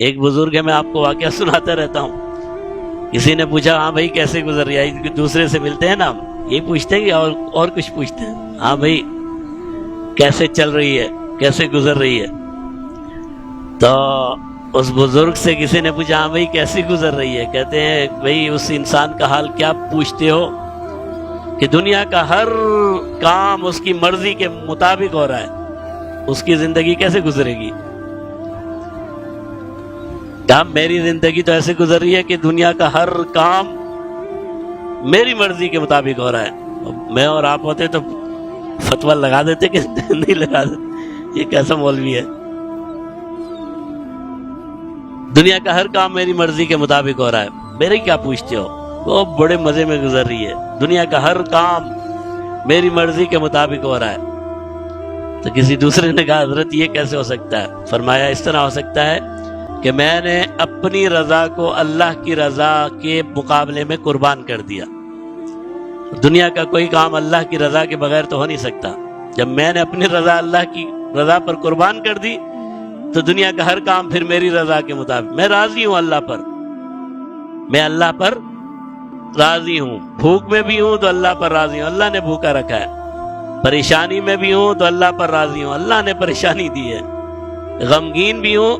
ایک بزرگ ہے، میں آپ کو واقعہ سناتا رہتا ہوں. کسی نے پوچھا ہاں بھائی کیسے گزر رہی ہے، دوسرے سے ملتے ہیں نا ہم، یہی پوچھتے ہیں کہ اور کچھ پوچھتے ہیں. ہاں بھائی کیسے چل رہی ہے، کیسے گزر رہی ہے. تو اس بزرگ سے کسی نے پوچھا ہاں بھائی کیسی گزر رہی ہے. کہتے ہیں بھائی اس انسان کا حال کیا پوچھتے ہو کہ دنیا کا ہر کام اس کی مرضی کے مطابق ہو رہا ہے، اس کی زندگی کیسے گزرے گی. کہا میری زندگی تو ایسے گزر رہی ہے کہ دنیا کا ہر کام میری مرضی کے مطابق ہو رہا ہے. میں اور آپ ہوتے تو فتویٰ لگا دیتے کہ نہیں لگا دیتے. یہ کیسا مولوی ہے. دنیا کا ہر کام میری مرضی کے مطابق ہو رہا ہے، میرے کیا پوچھتے ہو. وہ بڑے مزے میں گزر رہی ہے، دنیا کا ہر کام میری مرضی کے مطابق ہو رہا ہے. تو کسی دوسرے نے کہا حضرت یہ کیسے ہو سکتا ہے. فرمایا اس طرح ہو سکتا ہے کہ میں نے اپنی رضا کو اللہ کی رضا کے مقابلے میں قربان کر دیا. دنیا کا کوئی کام اللہ کی رضا کے بغیر تو ہو نہیں سکتا. جب میں نے اپنی رضا اللہ کی رضا پر قربان کر دی تو دنیا کا ہر کام پھر میری رضا کے مطابق. میں راضی ہوں اللہ پر، میں اللہ پر راضی ہوں. بھوک میں بھی ہوں تو اللہ پر راضی ہوں، اللہ نے بھوکا رکھا ہے. پریشانی میں بھی ہوں تو اللہ پر راضی ہوں، اللہ نے پریشانی دی ہے. غمگین بھی ہوں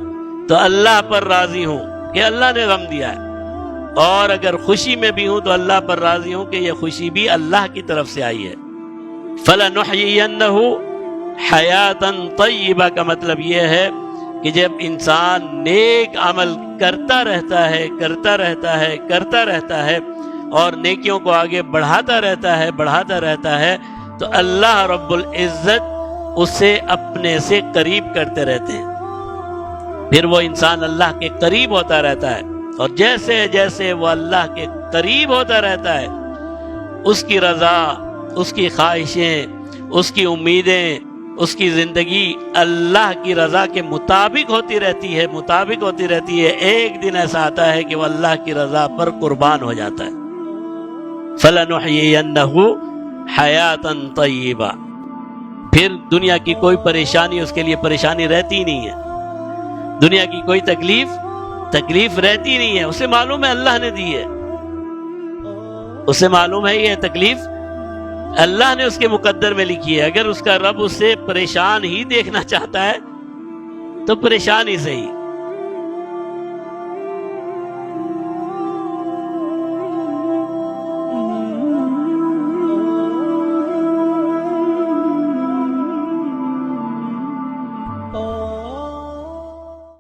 تو اللہ پر راضی ہوں کہ اللہ نے غم دیا ہے. اور اگر خوشی میں بھی ہوں تو اللہ پر راضی ہوں کہ یہ خوشی بھی اللہ کی طرف سے آئی ہے. فَلَنُحْيِيَنَّهُ حَيَاتًا طَيِّبَةً کا مطلب یہ ہے کہ جب انسان نیک عمل کرتا رہتا ہے اور نیکیوں کو آگے بڑھاتا رہتا ہے تو اللہ رب العزت اسے اپنے سے قریب کرتے رہتے ہیں. پھر وہ انسان اللہ کے قریب ہوتا رہتا ہے، اور جیسے جیسے وہ اللہ کے قریب ہوتا رہتا ہے اس کی رضا، اس کی خواہشیں، اس کی امیدیں، اس کی زندگی اللہ کی رضا کے مطابق ہوتی رہتی ہے. ایک دن ایسا آتا ہے کہ وہ اللہ کی رضا پر قربان ہو جاتا ہے. فَلَنُحْيِيَنَّهُ حَيَاتًا طَيِّبَةً پھر دنیا کی کوئی پریشانی اس کے لیے پریشانی رہتی ہی نہیں ہے. دنیا کی کوئی تکلیف رہتی نہیں ہے. اسے معلوم ہے اللہ نے دی ہے، اسے معلوم ہے یہ تکلیف اللہ نے اس کے مقدر میں لکھی ہے. اگر اس کا رب اسے پریشان ہی دیکھنا چاہتا ہے تو پریشان ہی صحیح.